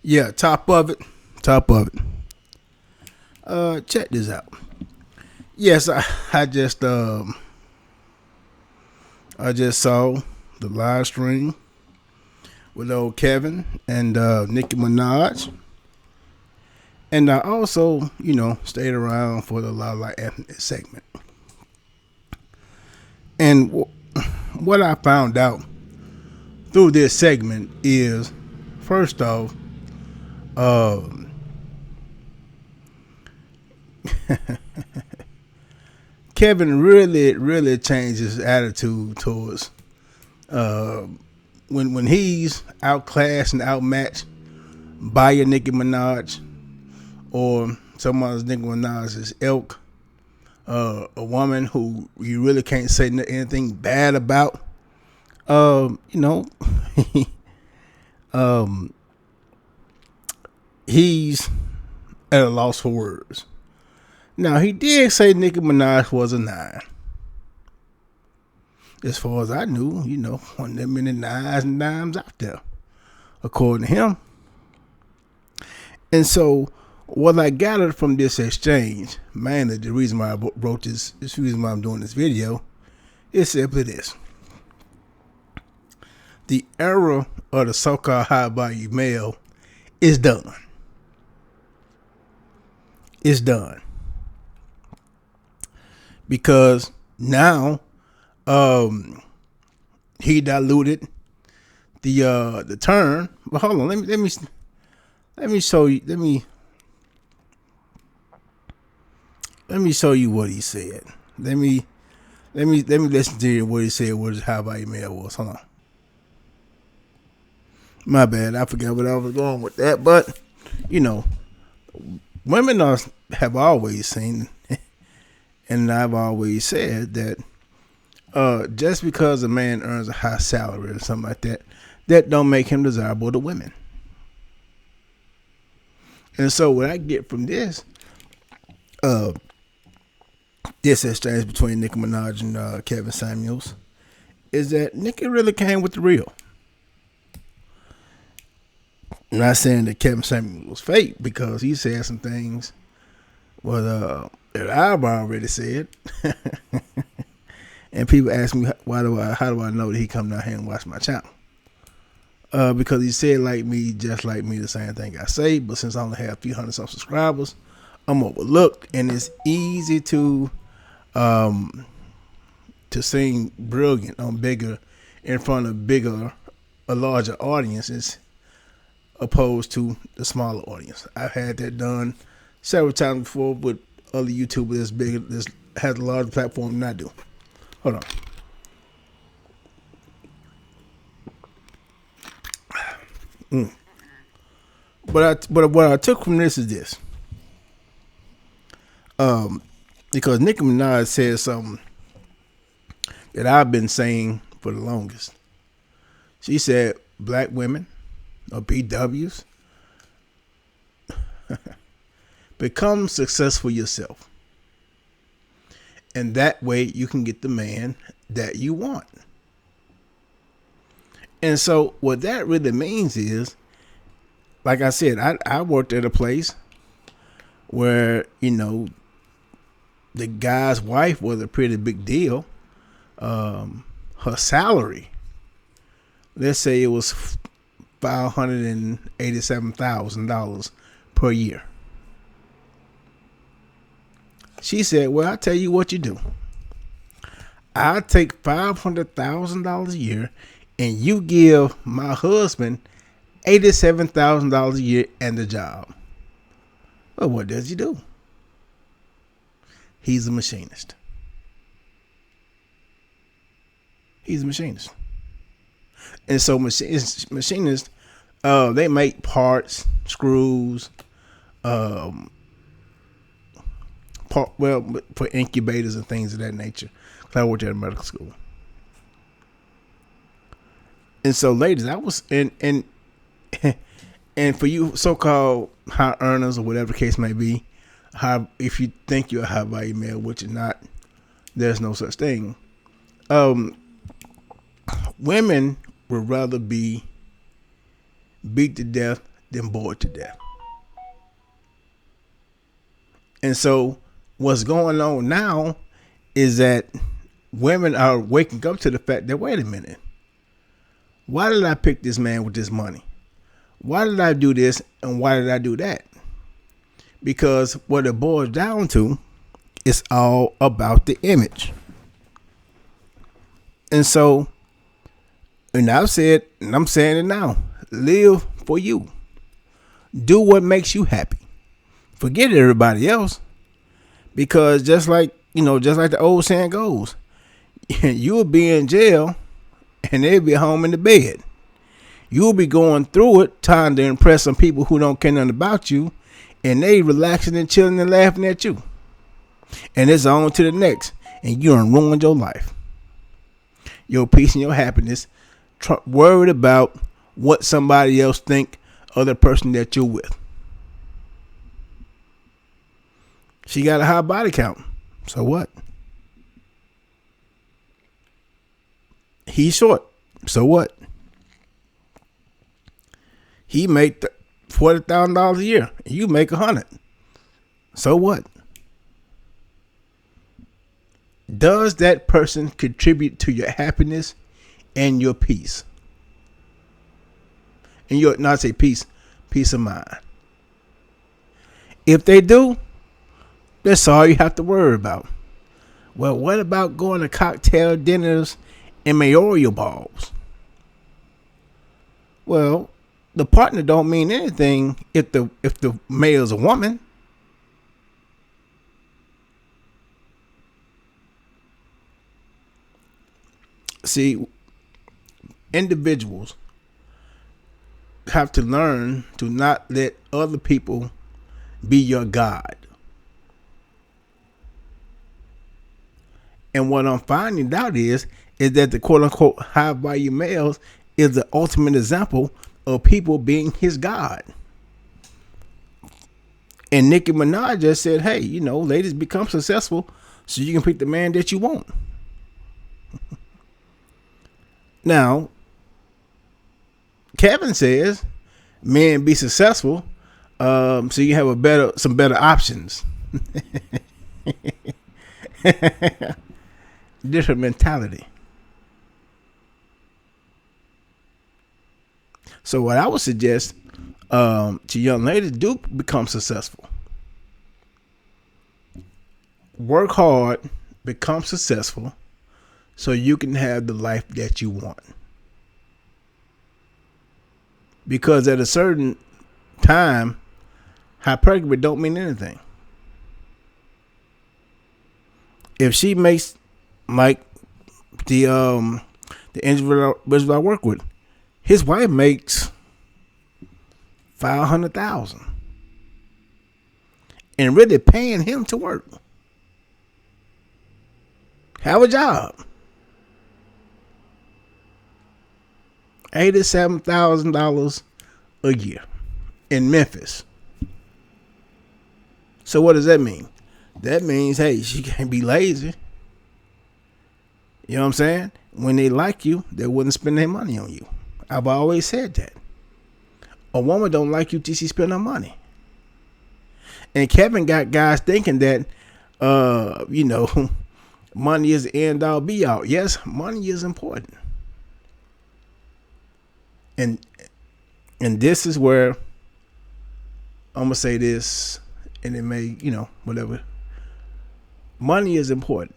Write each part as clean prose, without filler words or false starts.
Yeah, top of it. Top of it. Check this out. Yes, I just saw the live stream with old Kevin and Nicki Minaj. And I also, stayed around for the La La Anthony segment. And what I found out through this segment is, first off, um, Kevin really changed his attitude towards uh, when he's outclassed and outmatched by a Nicki Minaj or someone's Nicki Minaj's ilk, a woman who you really can't say anything bad about. You know, um, he's at a loss for words. Now, he did say Nicki Minaj was a 9. As far as I knew, one of them many nines and dimes out there, according to him. And so, what I gathered from this exchange, mainly the reason why I wrote this reason why I'm doing this video, is simply this. The era of the so-called high-value male is done. It's done. Because now he diluted the term. But hold on, let me show you let me show you what he said. Let me listen to what he said. What his high value male was. Hold on. My bad. I forgot what I was going with that. But women have always seen, and I've always said that just because a man earns a high salary or something like that, that don't make him desirable to women. And so what I get from this exchange between Nicki Minaj and Kevin Samuels is that Nicki really came with the real. I'm not saying that Kevin Samuels was fake, because he said some things that I've already said. And people ask me how do I know that he come down here and watch my channel? Because he said like me, just like me, the same thing I say. But since I only have a few hundred some subscribers, I'm overlooked, and it's easy to sing brilliant on in front of a larger audiences, opposed to the smaller audience. I've had that done several times before with other YouTubers that has a larger platform than I do. Hold on. But what I took from this is this. Because Nicki Minaj said something that I've been saying for the longest. She said, black women, or BWs, become successful yourself. And that way you can get the man that you want. And so what that really means is, like I said, I worked at a place where, the guy's wife was a pretty big deal. Her salary, let's say it was $587,000 per year. She said, well, I'll tell you what you do. I'll take $500,000 a year, and you give my husband $87,000 a year and the job. Well, what does he do? He's a machinist. He's a machinist. And so machinists, they make parts, screws, for incubators and things of that nature. Because I worked at a medical school. And so, ladies, I was and for you so-called high earners or whatever the case may be, if you think you're a high value male, which you're not, there's no such thing. Women would rather be beat to death than bored to death. And so what's going on now is that women are waking up to the fact that, wait a minute, why did I pick this man with this money? Why did I do this and why did I do that? Because what it boils down to is all about the image. And so, and I've said, and I'm saying it now, live for you. Do what makes you happy. Forget everybody else. Because just like the old saying goes, you'll be in jail and they'll be home in the bed. You'll be going through it trying to impress some people who don't care nothing about you, and they relaxing and chilling and laughing at you. And it's on to the next, and you done ruined your life, your peace and your happiness, worried about what somebody else think of the person that you're with. She got a high body count. So what? He's short. So what? He make $40,000 a year, and you make $100,000. So what? Does that person contribute to your happiness and your peace? And your, not say peace of mind. If they do, that's all you have to worry about. Well, what about going to cocktail dinners and mayoral balls? Well, the partner don't mean anything if the mayor's a woman. See, individuals have to learn to not let other people be your God. And what I'm finding out is that the quote unquote high value males is the ultimate example of people being his God. And Nicki Minaj just said, hey, ladies, become successful so you can pick the man that you want. Now, Kevin says men be successful so you have some better options. Different mentality. So what I would suggest to young ladies, do become successful. Work hard, become successful, so you can have the life that you want. Because at a certain time, hypergamy don't mean anything. If she makes, like the individual I work with, his wife makes $500,000 and really paying him to work. Have a job. $87,000 a year in Memphis. So what does that mean? That means, hey, she can't be lazy. You know what I'm saying? When they like you, they wouldn't spend their money on you. I've always said that. A woman don't like you till she spend her money. And Kevin got guys thinking that, money is the end all be all. Yes, money is important. And this is where I'm gonna say this, and it may, whatever. Money is important,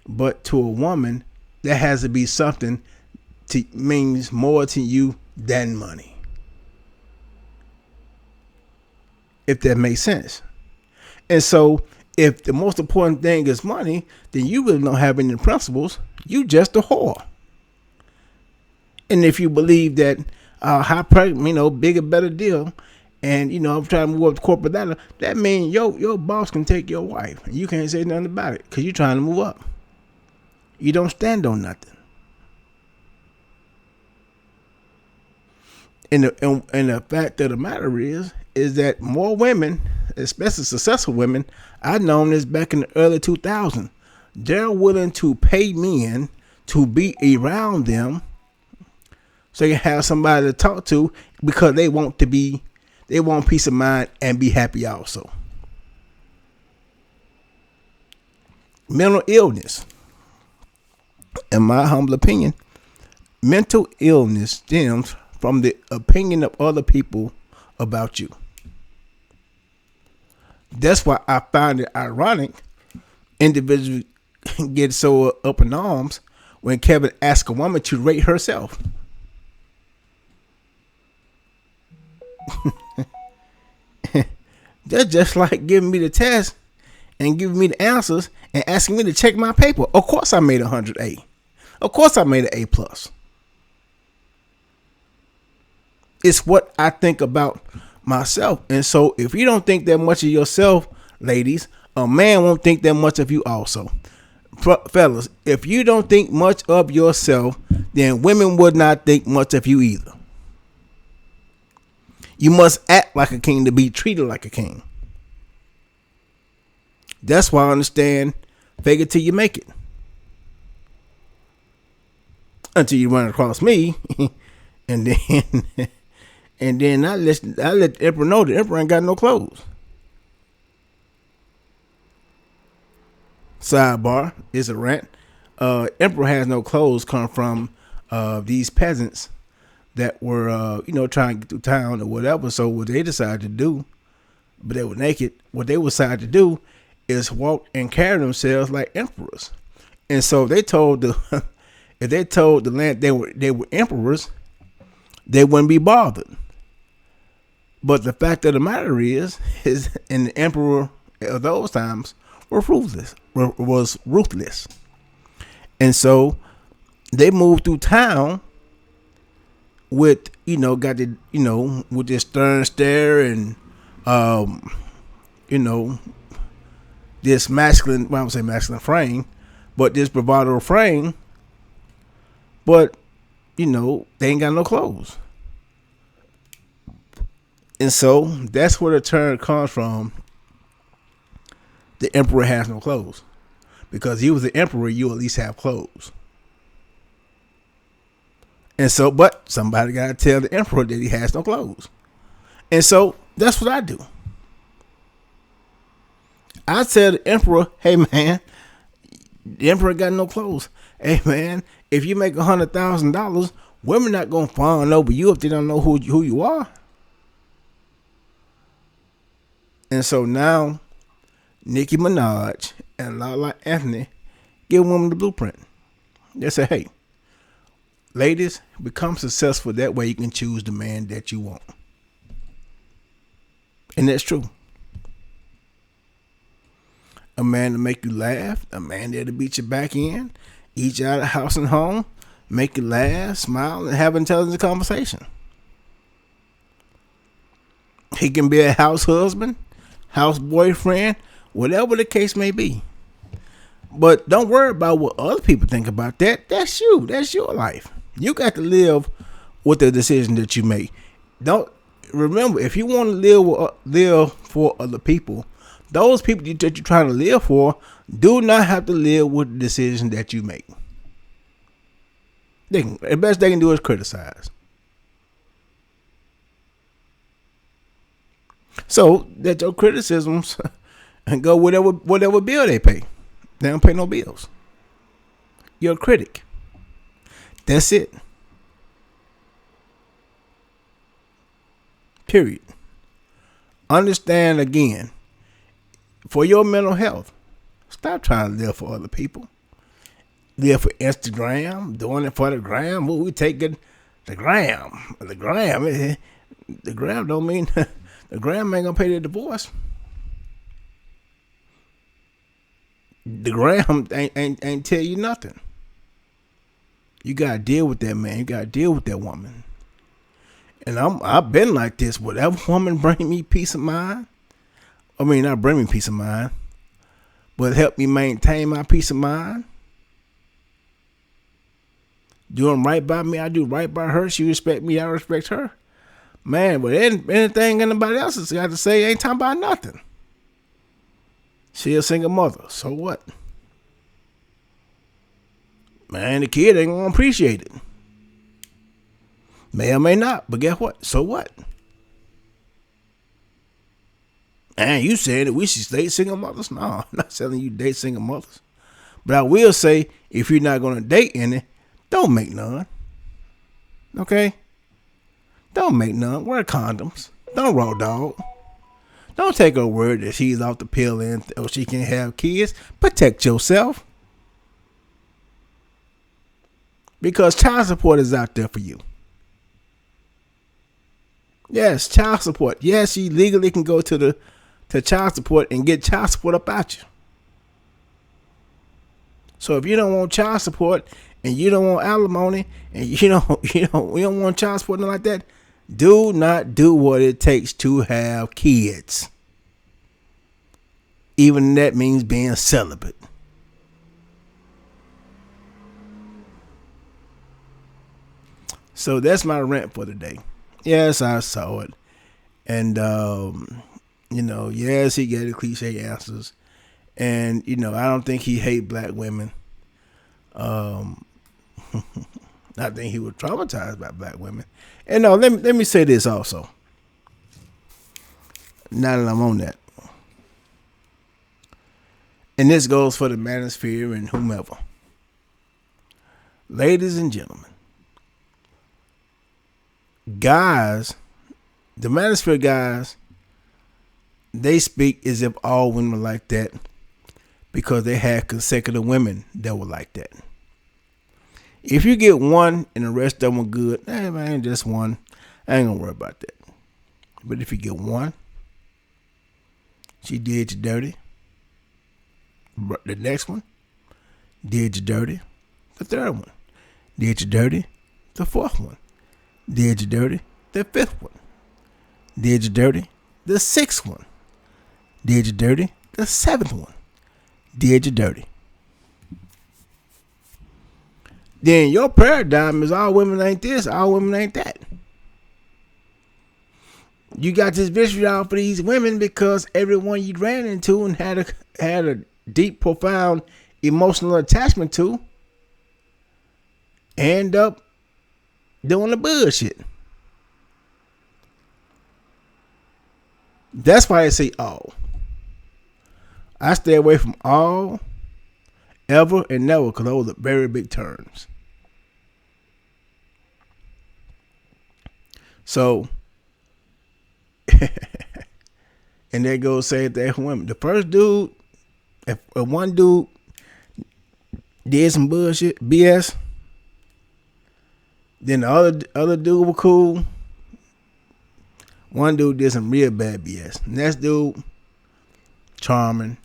but to a woman, there has to be something means more to you than money. If that makes sense. And so, if the most important thing is money, then you really don't have any principles. You just a whore. And if you believe that high price, bigger, better deal, and I'm trying to move up the corporate ladder, that means your boss can take your wife, and you can't say nothing about it because you're trying to move up. You don't stand on nothing. And the fact of the matter is that more women, especially successful women, I've known this back in the early 2000s, they're willing to pay men to be around them so you have somebody to talk to because they want peace of mind and be happy also. Mental illness, in my humble opinion, mental illness stems from the opinion of other people about you. That's why I find it ironic individuals get so up in arms when Kevin asks a woman to rate herself. That's just like giving me the test and giving me the answers and asking me to check my paper. Of course I made 100A. Of course I made an A+. It's what I think about myself. And so if you don't think that much of yourself, ladies, a man won't think that much of you also. Fellas, if you don't think much of yourself, then women would not think much of you either. You must act like a king to be treated like a king. That's why I understand fake it till you make it. Until you run across me, and then I let the emperor know the emperor ain't got no clothes. Sidebar, it's a rant. Emperor has no clothes come from these peasants that were trying to get through town or whatever. So what they decided to do, but they were naked. What they decided to do is walk and carry themselves like emperors. And so they told the if they told the land they were emperors, they wouldn't be bothered. But the fact of the matter is and the emperor of those times was ruthless. And so they moved through town with, with this stern stare and, this masculine, well, I would say masculine frame, but this bravado frame, but, they ain't got no clothes. And so that's where the term comes from. The emperor has no clothes. Because he was the emperor, you at least have clothes. And so, but somebody got to tell the emperor that he has no clothes. And so that's what I do. I tell the emperor, hey man, the emperor got no clothes. Hey man, if you make $100,000, women not going to fawn over you if they don't know who you are. And so now, Nicki Minaj and Lala Anthony give women the blueprint. They say, hey, ladies, become successful. That way you can choose the man that you want. And that's true. A man to make you laugh. A man there to beat your back in. Eat you out of house and home. Make you laugh, smile, and have intelligent conversation. He can be a house husband, house boyfriend, whatever the case may be. But don't worry about what other people think about that. That's you. That's your life. You got to live with the decision that you make. Don't remember, if you want to live for other people, those people that you're trying to live for do not have to live with the decision that you make. The best they can do is criticize. So that your criticisms and go whatever bill they pay. They don't pay no bills. You're a critic. That's it. Period. Understand again, for your mental health, stop trying to live for other people. Live for Instagram, doing it for the gram. Well, we take it, the gram. The gram don't mean the gram ain't gonna pay the divorce. The gram ain't tell you nothing. You gotta deal with that man. You gotta deal with that woman. And I've been like this. Whatever woman bring me peace of mind, I mean not bring me peace of mind, but help me maintain my peace of mind. Doing right by me, I do right by her. She respect me, I respect her. Man, but anything anybody else has got to say ain't talking about nothing. She a single mother, so what? Man, the kid ain't gonna appreciate it. May or may not, but guess what? So what? And you said that we should date single mothers? No, I'm not telling you date single mothers. But I will say, if you're not going to date any, don't make none. Okay? Don't make none. Wear condoms. Don't raw dog. Don't take her word that she's off the pill and or she can't have kids. Protect yourself. Because child support is out there for you. Yes, child support. Yes, you legally can go to child support and get child support about you. So if you don't want child support and you don't want alimony and you don't want child support nothing like that, do not do what it takes to have kids. Even that means being celibate. So that's my rant for today. Yes, I saw it. And, yes, he gave the cliche answers. And, I don't think he hate black women. I think he was traumatized by black women. And no, let me say this also. Now that I'm on that. And this goes for the manosphere and whomever. Ladies and gentlemen. Guys, the manosphere guys, they speak as if all women were like that because they had consecutive women that were like that. If you get one and the rest of them are good, hey man, just one, I ain't gonna worry about that. But if you get one, she did you dirty. The next one did you dirty. The third one did you dirty. The fourth one did you dirty. The fifth one did you dirty. The sixth one did you dirty. The seventh one did you dirty. Then your paradigm is all women ain't this, all women ain't that. You got this vitriol for these women because everyone you ran into and had a deep, profound emotional attachment to end up doing the bullshit. That's why I say all. I stay away from all, ever, and never because those are very big terms. So, and there goes say that women. The first dude, if one dude did some bullshit, BS, then the other dude was cool. One dude did some real bad BS. Next dude, charming,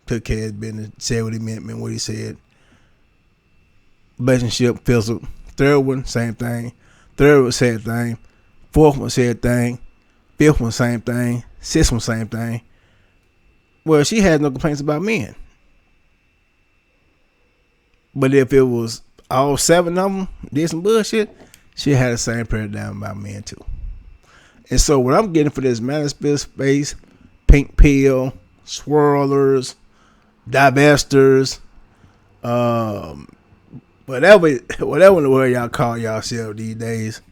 took care of his business, said what he meant what he said. Relationship fizzled. Third one, same thing. Third one, same thing. Fourth one, same thing. Fifth one, same thing. Sixth one, same thing. Well, she had no complaints about men. But if it was all seven of them did some bullshit, she had the same paradigm about men too. And so what I'm getting for this manosphere space, pink pill, swirlers, divestors, whatever in the world y'all call yourselves these days,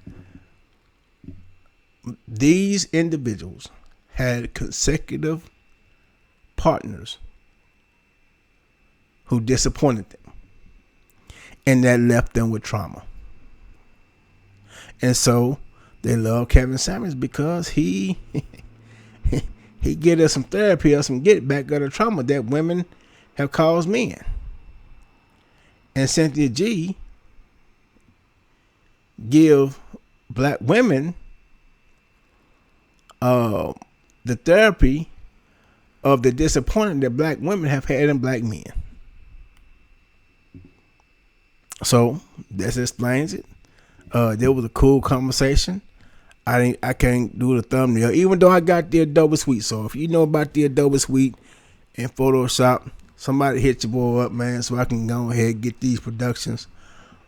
these individuals had consecutive partners who disappointed them. And that left them with trauma. And so they love Kevin Samuels because he get us some therapy or some get back of the trauma that women have caused men. And Cynthia G give black women the therapy of the disappointment that black women have had in black men. So that explains it. There was a cool conversation. I can't do the thumbnail, even though I got the Adobe Suite. So if you know about the Adobe Suite and Photoshop, somebody hit your boy up, man, so I can go ahead and get these productions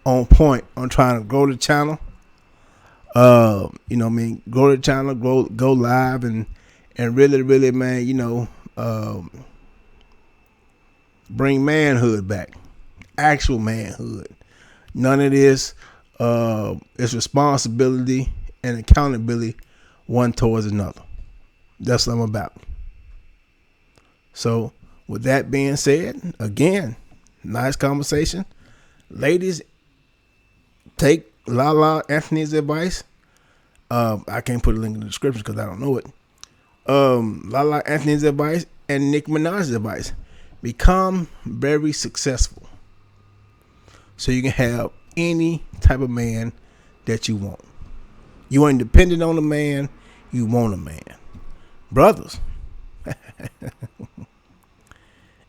on point. I'm trying to grow the channel. Grow the channel, go live and really, man, bring manhood back. Actual manhood. None of this It's responsibility and accountability one towards another. That's what I'm about. So, with that being said, again, nice conversation. Ladies, take Lala Anthony's advice. I can't put a link in the description because I don't know it. Lala Anthony's advice and Nicki Minaj's advice. Become very successful so you can have any type of man that you want. You ain't dependent on a man, you want a man. Brothers,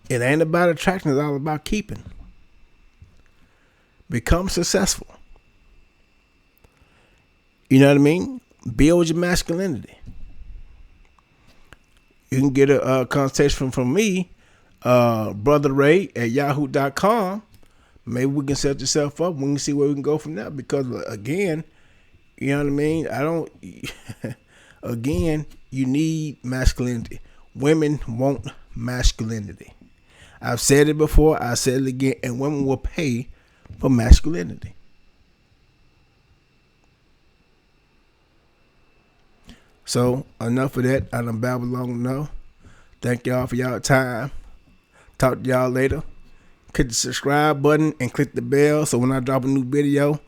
it ain't about attraction, it's all about keeping. Become successful. You know what I mean? Build your masculinity. You can get a consultation from me, Brother Ray at yahoo.com. Maybe we can set yourself up. We can see where we can go from there. Because, again, you know what I mean? Again, you need masculinity. Women want masculinity. I've said it before. I said it again. And women will pay for masculinity. So, enough of that. I done babbled long enough. Thank y'all for y'all time. Talk to y'all later. Click the subscribe button and click the bell so when I drop a new video,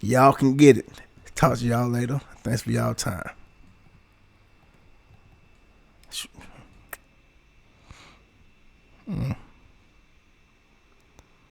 y'all can get it. Talk to y'all later. Thanks for y'all time. Mm.